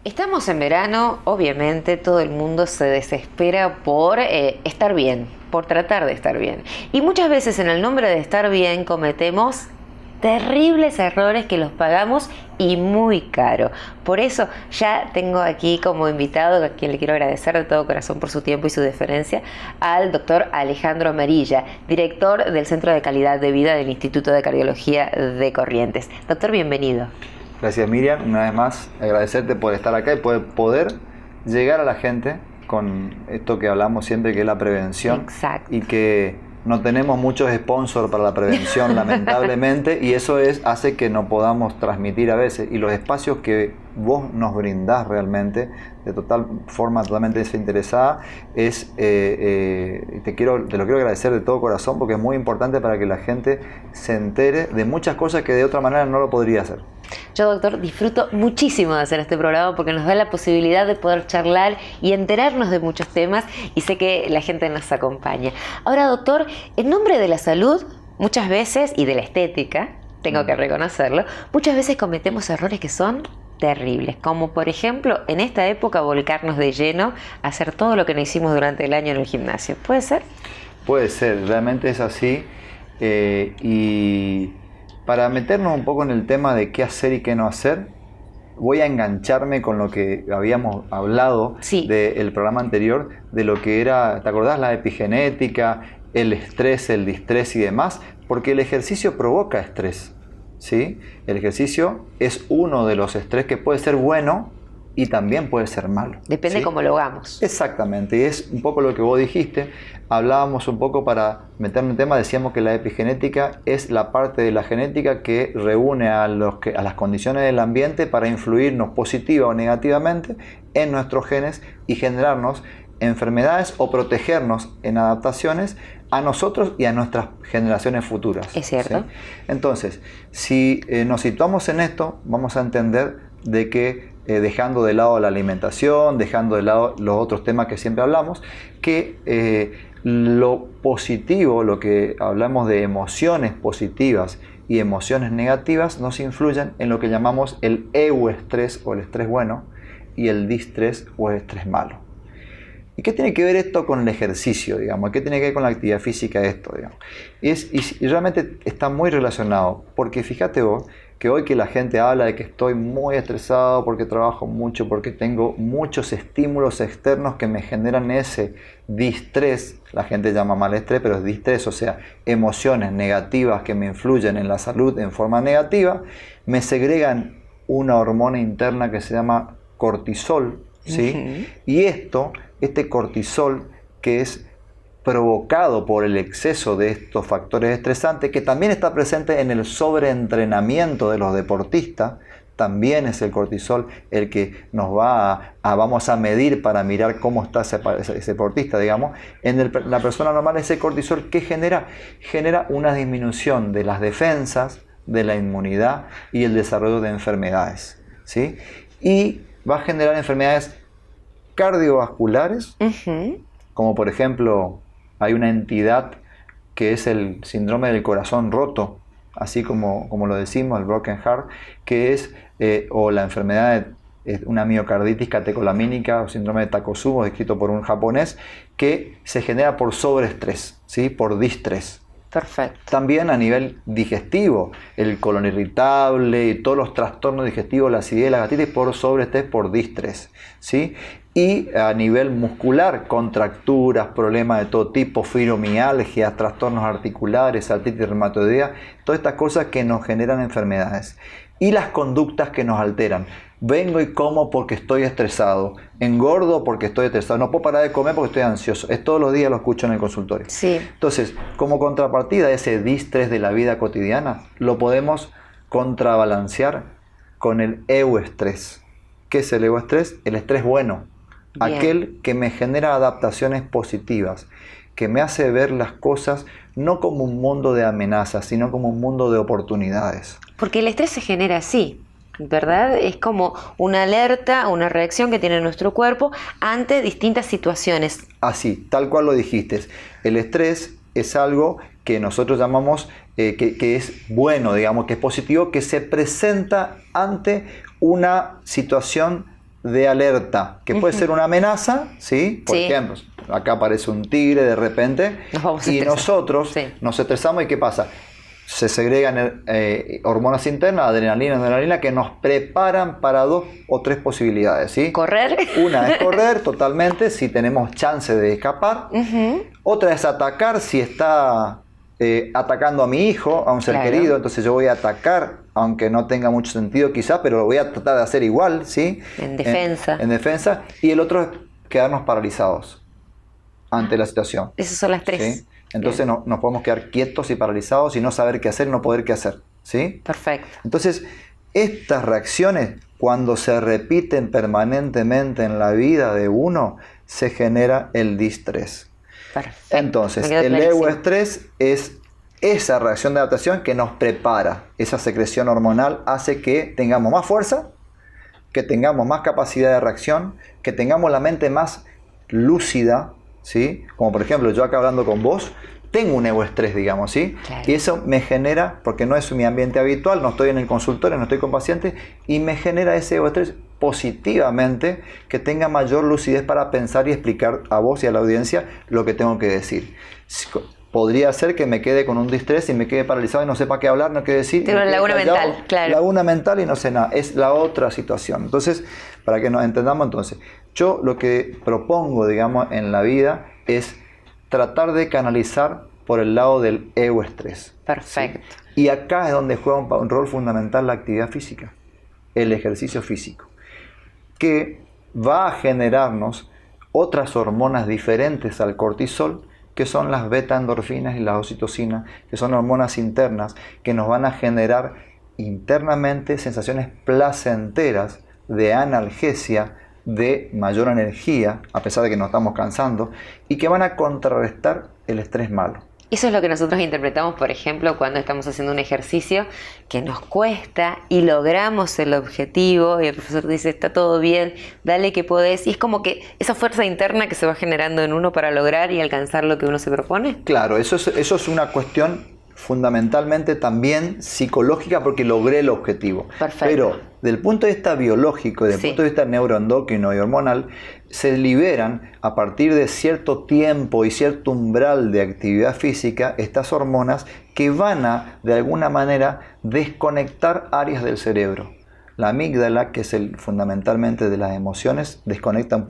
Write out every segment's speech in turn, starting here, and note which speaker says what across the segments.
Speaker 1: Estamos en verano, obviamente todo el mundo se desespera por estar bien, por tratar de estar bien. Y muchas veces en el nombre de estar bien cometemos terribles errores que los pagamos y muy caro. Por eso ya tengo aquí como invitado, a quien le quiero agradecer de todo corazón por su tiempo y su deferencia, al doctor Alejandro Amarilla, director del Centro de Calidad de Vida del Instituto de Cardiología de Corrientes. Doctor, bienvenido.
Speaker 2: Gracias, Miriam. Una vez más, agradecerte por estar acá y poder llegar a la gente con esto que hablamos siempre, que es la prevención.
Speaker 1: Exacto.
Speaker 2: Y que no tenemos muchos sponsors para la prevención, lamentablemente, y eso hace que no podamos transmitir a veces. Y los espacios que vos nos brindás realmente, de forma totalmente desinteresada, te lo quiero agradecer de todo corazón, porque es muy importante para que la gente se entere de muchas cosas que de otra manera no lo podría hacer.
Speaker 1: Yo, doctor, disfruto muchísimo de hacer este programa porque nos da la posibilidad de poder charlar y enterarnos de muchos temas, y sé que la gente nos acompaña. Ahora, doctor, en nombre de la salud, muchas veces, y de la estética, tengo que reconocerlo, muchas veces cometemos errores que son terribles, como por ejemplo, en esta época volcarnos de lleno a hacer todo lo que no hicimos durante el año en el gimnasio. ¿Puede ser?
Speaker 2: Puede ser, realmente es así. Y para meternos un poco en el tema de qué hacer y qué no hacer, voy a engancharme con lo que habíamos hablado del programa anterior, de lo que era, ¿te acordás? La epigenética, el estrés, el distrés y demás, porque el ejercicio provoca estrés, ¿sí? El ejercicio es uno de los estrés que puede ser bueno y también puede ser malo.
Speaker 1: Depende, ¿sí?, cómo lo hagamos.
Speaker 2: Exactamente, y es un poco lo que vos dijiste. Hablábamos un poco, para meternos en el tema, decíamos que la epigenética es la parte de la genética que reúne a las condiciones del ambiente para influirnos positiva o negativamente en nuestros genes y generarnos enfermedades o protegernos en adaptaciones a nosotros y a nuestras generaciones futuras.
Speaker 1: Es cierto.
Speaker 2: ¿Sí? Entonces, si nos situamos en esto, vamos a entender de que dejando de lado la alimentación, dejando de lado los otros temas que siempre hablamos, que lo positivo, lo que hablamos de emociones positivas y emociones negativas, nos influyen en lo que llamamos el euestrés o el estrés bueno y el distrés o el estrés malo. ¿Y qué tiene que ver esto con el ejercicio, digamos? ¿Qué tiene que ver con la actividad física esto, digamos? Y realmente está muy relacionado, porque fíjate vos que hoy que la gente habla de que estoy muy estresado porque trabajo mucho, porque tengo muchos estímulos externos que me generan ese distrés, la gente llama mal estrés, pero es distrés, o sea, emociones negativas que me influyen en la salud en forma negativa, me segregan una hormona interna que se llama cortisol, ¿sí? Y este cortisol, que es provocado por el exceso de estos factores estresantes, que también está presente en el sobreentrenamiento de los deportistas, también es el cortisol el que nos vamos a medir para mirar cómo está ese deportista, digamos. En la persona normal, ese cortisol, ¿qué genera? Genera una disminución de las defensas, de la inmunidad y el desarrollo de enfermedades, ¿sí? Y va a generar enfermedades cardiovasculares, como por ejemplo, hay una entidad que es el síndrome del corazón roto, así como lo decimos, el broken heart, que es, o la enfermedad de una miocarditis catecolamínica o síndrome de Takotsubo, escrito por un japonés, que se genera por sobreestrés, ¿sí? Por distrés.
Speaker 1: Perfecto.
Speaker 2: También a nivel digestivo, el colon irritable y todos los trastornos digestivos, la acidez y la gastritis, por sobreestrés, por distrés, ¿sí? Y a nivel muscular, contracturas, problemas de todo tipo, fibromialgias, trastornos articulares, artritis reumatoidea, todas estas cosas que nos generan enfermedades. Y las conductas que nos alteran. Vengo y como porque estoy estresado, engordo porque estoy estresado, no puedo parar de comer porque estoy ansioso. Es todos los días, lo escucho en el consultorio.
Speaker 1: Sí.
Speaker 2: Entonces, como contrapartida de ese distrés de la vida cotidiana, lo podemos contrabalancear con el euestrés. ¿Qué es el euestrés? El estrés bueno. Bien. Aquel que me genera adaptaciones positivas, que me hace ver las cosas no como un mundo de amenazas, sino como un mundo de oportunidades.
Speaker 1: Porque el estrés se genera así, ¿verdad? Es como una alerta, una reacción que tiene nuestro cuerpo ante distintas situaciones.
Speaker 2: Así, tal cual lo dijiste. El estrés es algo que nosotros llamamos que es bueno, digamos, que es positivo, que se presenta ante una situación de alerta, que puede ser una amenaza, ¿sí? Por ejemplo, acá aparece un tigre de repente y nosotros nos estresamos, ¿y qué pasa? Se segregan hormonas internas, adrenalina, noradrenalina, que nos preparan para 2 o 3 posibilidades, ¿sí?
Speaker 1: ¿Correr?
Speaker 2: Una es correr totalmente, si tenemos chance de escapar. Otra es atacar, si está atacando a mi hijo, a un ser querido, entonces yo voy a atacar, aunque no tenga mucho sentido quizá, pero lo voy a tratar de hacer igual, ¿sí?
Speaker 1: En defensa.
Speaker 2: En defensa. Y el otro es quedarnos paralizados ante la situación.
Speaker 1: Esas son las 3.
Speaker 2: ¿Sí? Entonces nos podemos quedar quietos y paralizados y no saber qué hacer y no poder qué hacer, ¿sí?
Speaker 1: Perfecto.
Speaker 2: Entonces, estas reacciones, cuando se repiten permanentemente en la vida de uno, se genera el distrés.
Speaker 1: Perfecto.
Speaker 2: Entonces, el euestrés es esa reacción de adaptación que nos prepara. Esa secreción hormonal hace que tengamos más fuerza, que tengamos más capacidad de reacción, que tengamos la mente más lúcida, ¿sí? Como por ejemplo, yo acá hablando con vos, tengo un euestrés, digamos, ¿sí?
Speaker 1: Claro.
Speaker 2: Y eso me genera, porque no es mi ambiente habitual, no estoy en el consultorio, no estoy con pacientes, y me genera ese euestrés positivamente, que tenga mayor lucidez para pensar y explicar a vos y a la audiencia lo que tengo que decir. Podría ser que me quede con un distrés y me quede paralizado y no sepa qué hablar, no qué decir.
Speaker 1: Tengo una laguna mental, claro.
Speaker 2: Laguna mental y no sé nada. Es la otra situación. Entonces, para que nos entendamos entonces, yo lo que propongo, digamos, en la vida es tratar de canalizar por el lado del euestrés.
Speaker 1: Perfecto.
Speaker 2: ¿Sí? Y acá es donde juega un rol fundamental la actividad física, el ejercicio físico, que va a generarnos otras hormonas diferentes al cortisol, que son las beta-endorfinas y las oxitocinas, que son hormonas internas que nos van a generar internamente sensaciones placenteras de analgesia, de mayor energía, a pesar de que nos estamos cansando, y que van a contrarrestar el estrés malo.
Speaker 1: Eso es lo que nosotros interpretamos, por ejemplo, cuando estamos haciendo un ejercicio que nos cuesta y logramos el objetivo y el profesor dice, está todo bien, dale que podés. Y es como que esa fuerza interna que se va generando en uno para lograr y alcanzar lo que uno se propone.
Speaker 2: Claro, eso es una cuestión fundamentalmente también psicológica porque logré el objetivo.
Speaker 1: Perfecto.
Speaker 2: Pero del punto de vista biológico y del punto de vista neuroendocrino y hormonal, se liberan a partir de cierto tiempo y cierto umbral de actividad física estas hormonas que van a, de alguna manera, desconectar áreas del cerebro. La amígdala, que es fundamentalmente de las emociones,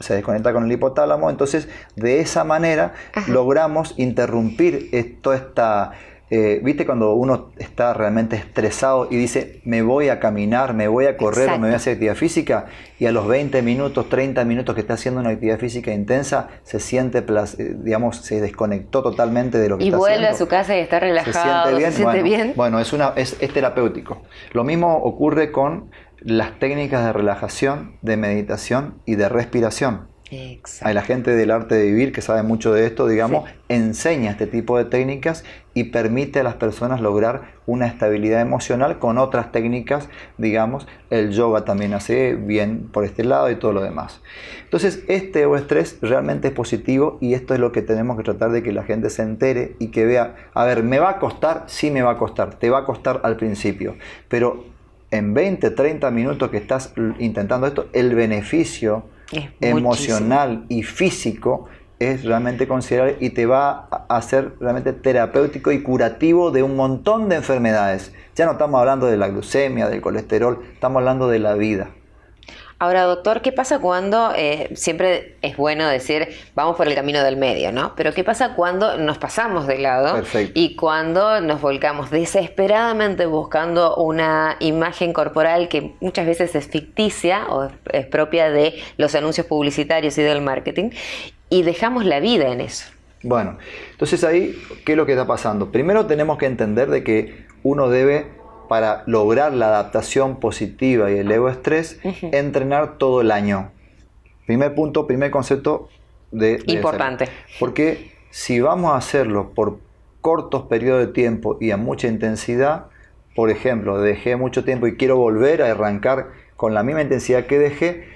Speaker 2: se desconecta con el hipotálamo, entonces de esa manera logramos interrumpir toda esta... ¿Viste cuando uno está realmente estresado y dice, me voy a caminar, me voy a correr o me voy a hacer actividad física? Y a los 20 minutos, 30 minutos que está haciendo una actividad física intensa, se siente, digamos, se desconectó totalmente de lo que está haciendo.
Speaker 1: Y vuelve a su casa y está relajado, se siente bien.
Speaker 2: Bueno, es terapéutico. Lo mismo ocurre con las técnicas de relajación, de meditación y de respiración.
Speaker 1: Exacto.
Speaker 2: Hay la gente del arte de vivir que sabe mucho de esto, digamos, enseña este tipo de técnicas y permite a las personas lograr una estabilidad emocional con otras técnicas, digamos, el yoga también hace bien por este lado y todo lo demás. Entonces, este euestrés realmente es positivo y esto es lo que tenemos que tratar de que la gente se entere y que vea, a ver, ¿me va a costar? Sí me va a costar, te va a costar al principio, pero en 20, 30 minutos que estás intentando esto, el beneficio emocional y físico es realmente considerable y te va a hacer realmente terapéutico y curativo de un montón de enfermedades. Ya no estamos hablando de la glucemia, del colesterol, estamos hablando de la vida.
Speaker 1: Ahora, doctor, ¿qué pasa cuando, siempre es bueno decir, vamos por el camino del medio, ¿no? Pero ¿qué pasa cuando nos pasamos de lado?
Speaker 2: Perfecto.
Speaker 1: Y cuando nos volcamos desesperadamente buscando una imagen corporal que muchas veces es ficticia o es propia de los anuncios publicitarios y del marketing y dejamos la vida en eso?
Speaker 2: Bueno, entonces ahí, ¿qué es lo que está pasando? Primero tenemos que entender de que uno debe, para lograr la adaptación positiva y el euestrés, entrenar todo el año. Primer punto, primer concepto de
Speaker 1: importante.
Speaker 2: Porque si vamos a hacerlo por cortos periodos de tiempo y a mucha intensidad, por ejemplo, dejé mucho tiempo y quiero volver a arrancar con la misma intensidad que dejé,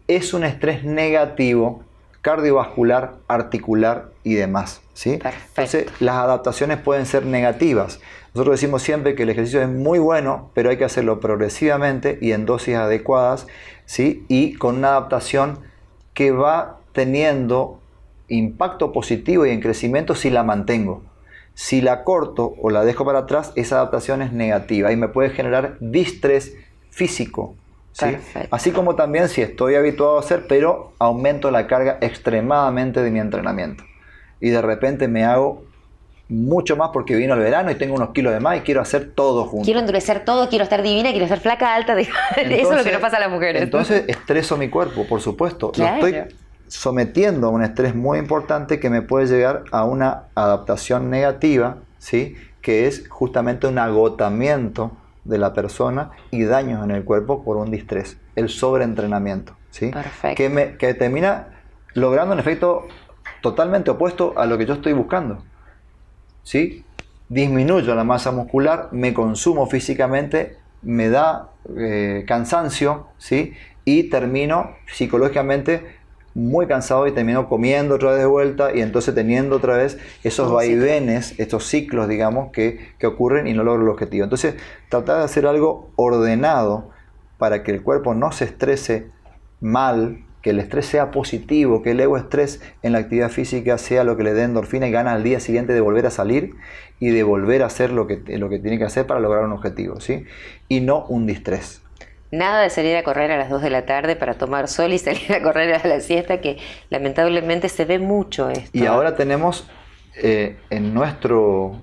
Speaker 2: es un estrés negativo cardiovascular, articular y demás, ¿sí?
Speaker 1: Perfecto.
Speaker 2: Entonces, las adaptaciones pueden ser negativas. Nosotros decimos siempre que el ejercicio es muy bueno, pero hay que hacerlo progresivamente y en dosis adecuadas, ¿sí? Y con una adaptación que va teniendo impacto positivo y en crecimiento si la mantengo. Si la corto o la dejo para atrás, esa adaptación es negativa y me puede generar distrés físico, ¿sí? Así como también si estoy habituado a hacer, pero aumento la carga extremadamente de mi entrenamiento. Y de repente me hago mucho más porque vino el verano y tengo unos kilos de más y quiero hacer todo junto.
Speaker 1: Quiero endurecer todo, quiero estar divina, quiero ser flaca, alta. Eso es lo que nos pasa a las mujeres.
Speaker 2: Entonces estreso mi cuerpo, por supuesto.
Speaker 1: Claro.
Speaker 2: Lo estoy sometiendo a un estrés muy importante que me puede llegar a una adaptación negativa, ¿sí? Que es justamente un agotamiento de la persona y daños en el cuerpo por un distrés, el sobreentrenamiento, ¿sí?
Speaker 1: Perfecto.
Speaker 2: Que termina logrando un efecto totalmente opuesto a lo que yo estoy buscando, ¿sí? Disminuyo la masa muscular, me consumo físicamente, me da cansancio, ¿sí? Y termino psicológicamente muy cansado y termino comiendo otra vez de vuelta y entonces teniendo otra vez esos vaivenes, estos ciclos, digamos, que ocurren y no logro el objetivo. Entonces, tratar de hacer algo ordenado para que el cuerpo no se estrese mal, que el estrés sea positivo, que el estrés en la actividad física sea lo que le dé endorfina y ganas al día siguiente de volver a salir y de volver a hacer lo que tiene que hacer para lograr un objetivo, ¿sí? Y no un distrés.
Speaker 1: Nada de salir a correr a las 2 de la tarde para tomar sol y salir a correr a la siesta, que lamentablemente se ve mucho esto.
Speaker 2: Y ahora tenemos en nuestro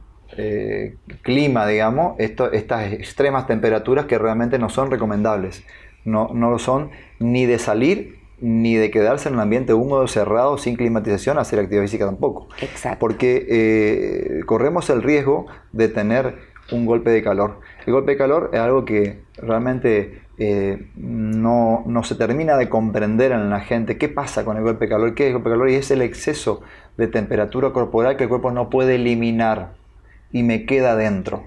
Speaker 2: clima, digamos, estas extremas temperaturas que realmente no son recomendables. No lo son ni de salir ni de quedarse en un ambiente húmedo, cerrado, sin climatización, a hacer actividad física tampoco.
Speaker 1: Exacto.
Speaker 2: Porque corremos el riesgo de tener un golpe de calor. El golpe de calor es algo que realmente no se termina de comprender en la gente. ¿Qué pasa con el golpe de calor? ¿Qué es el golpe de calor? Y es el exceso de temperatura corporal que el cuerpo no puede eliminar y me queda dentro,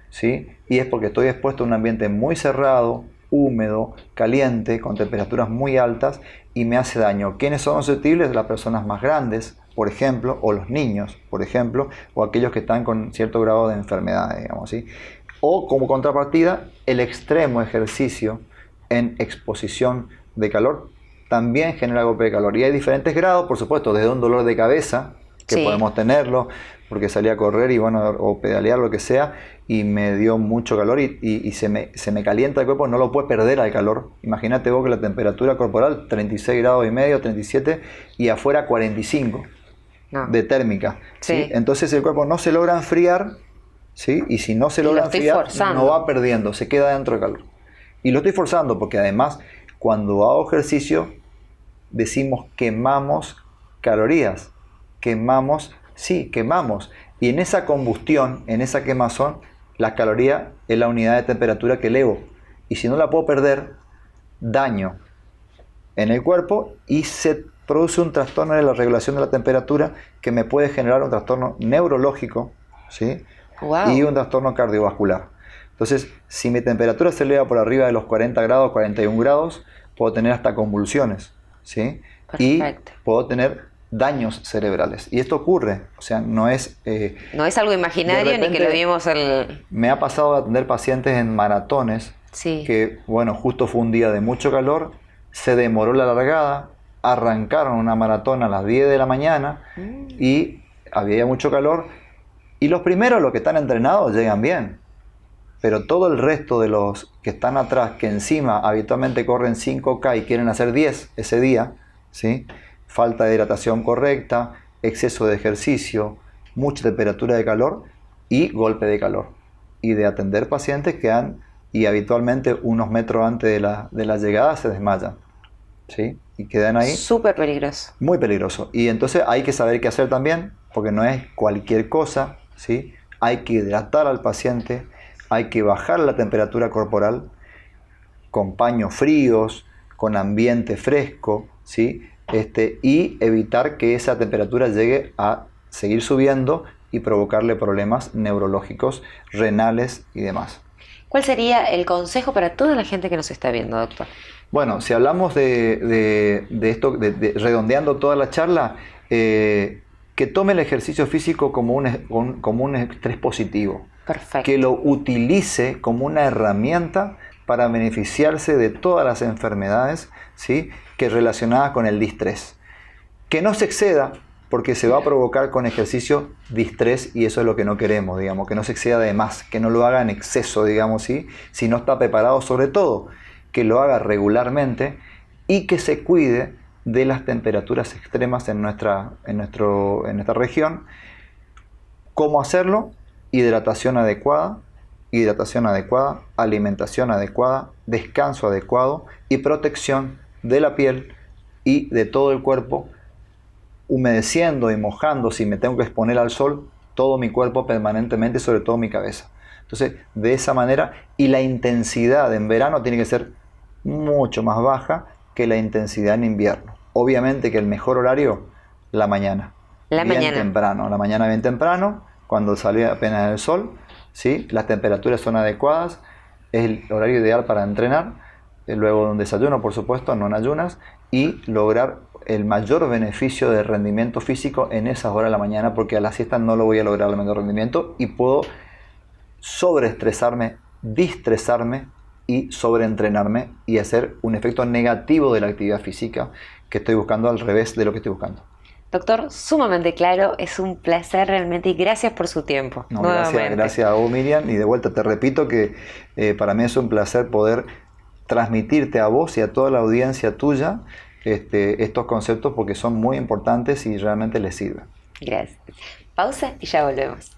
Speaker 2: ¿sí? Y es porque estoy expuesto a un ambiente muy cerrado, húmedo, caliente, con temperaturas muy altas y me hace daño. ¿Quiénes son susceptibles? Las personas más grandes, por ejemplo, o los niños, por ejemplo, o aquellos que están con cierto grado de enfermedad, digamos, ¿sí? O como contrapartida, el extremo ejercicio en exposición de calor también genera golpe de calor. Y hay diferentes grados, por supuesto, desde un dolor de cabeza, que podemos tenerlo, porque salí a correr y bueno, o pedalear, lo que sea, y me dio mucho calor y se me calienta el cuerpo, no lo puedes perder al calor. Imagínate vos que la temperatura corporal, 36 grados y medio, 37, y afuera 45 de térmica. ¿Sí? Entonces el cuerpo no se logra enfriar, ¿sí? Y si no se logra enfriar, no va perdiendo, se queda dentro del calor. Y lo estoy forzando porque además, cuando hago ejercicio, decimos quemamos calorías. Quemamos. Y en esa combustión, en esa quemazón, la caloría es la unidad de temperatura que elevo. Y si no la puedo perder, daño en el cuerpo y se produce un trastorno de la regulación de la temperatura que me puede generar un trastorno neurológico, ¿sí? Y un trastorno cardiovascular. Entonces, si mi temperatura se eleva por arriba de los 40 grados, 41 grados, puedo tener hasta convulsiones, ¿sí? Y puedo tener daños cerebrales. Y esto ocurre, o sea, no es
Speaker 1: algo imaginario repente, ni que lo vimos
Speaker 2: Me ha pasado de atender pacientes en maratones que, bueno, justo fue un día de mucho calor, se demoró la largada, arrancaron una maratón a las 10 de la mañana y había mucho calor y los primeros, los que están entrenados, llegan bien. Pero todo el resto de los que están atrás, que encima habitualmente corren 5K y quieren hacer 10 ese día, ¿sí? Falta de hidratación correcta, exceso de ejercicio, mucha temperatura de calor y golpe de calor. Y de atender pacientes que y habitualmente unos metros antes de la llegada se desmayan, ¿sí? Y quedan ahí.
Speaker 1: Súper peligroso.
Speaker 2: Muy peligroso. Y entonces hay que saber qué hacer también, porque no es cualquier cosa, ¿sí? Hay que hidratar al paciente, hay que bajar la temperatura corporal con paños fríos, con ambiente fresco, ¿sí? Y evitar que esa temperatura llegue a seguir subiendo y provocarle problemas neurológicos, renales y demás.
Speaker 1: ¿Cuál sería el consejo para toda la gente que nos está viendo, doctor?
Speaker 2: Bueno, si hablamos de esto, redondeando toda la charla, que tome el ejercicio físico como un estrés positivo.
Speaker 1: Perfecto.
Speaker 2: Que lo utilice como una herramienta para beneficiarse de todas las enfermedades, ¿sí?, que relacionadas con el distrés. Que no se exceda, porque se va a provocar con ejercicio distrés y eso es lo que no queremos, digamos, que no se exceda de más, que no lo haga en exceso, digamos, ¿sí?, si no está preparado, sobre todo, que lo haga regularmente y que se cuide de las temperaturas extremas en nuestra región. ¿Cómo hacerlo? Hidratación adecuada, alimentación adecuada, descanso adecuado y protección de la piel y de todo el cuerpo, humedeciendo y mojando, si me tengo que exponer al sol, todo mi cuerpo permanentemente, sobre todo mi cabeza. Entonces, de esa manera, y la intensidad en verano tiene que ser mucho más baja que la intensidad en invierno. Obviamente que el mejor horario, la mañana. Bien temprano, cuando sale apenas el sol, ¿sí?, las temperaturas son adecuadas, es el horario ideal para entrenar, luego de un desayuno, por supuesto, no en ayunas, y lograr el mayor beneficio de rendimiento físico en esas horas de la mañana, porque a la siesta no lo voy a lograr el menor rendimiento y puedo sobreestresarme, distresarme y sobreentrenarme y hacer un efecto negativo de la actividad física que estoy buscando, al revés de lo que estoy buscando.
Speaker 1: Doctor, sumamente claro, es un placer realmente y gracias por su tiempo.
Speaker 2: No, gracias a vos, Miriam, y de vuelta te repito que para mí es un placer poder transmitirte a vos y a toda la audiencia tuya estos conceptos porque son muy importantes y realmente les sirven.
Speaker 1: Gracias. Pausa y ya volvemos.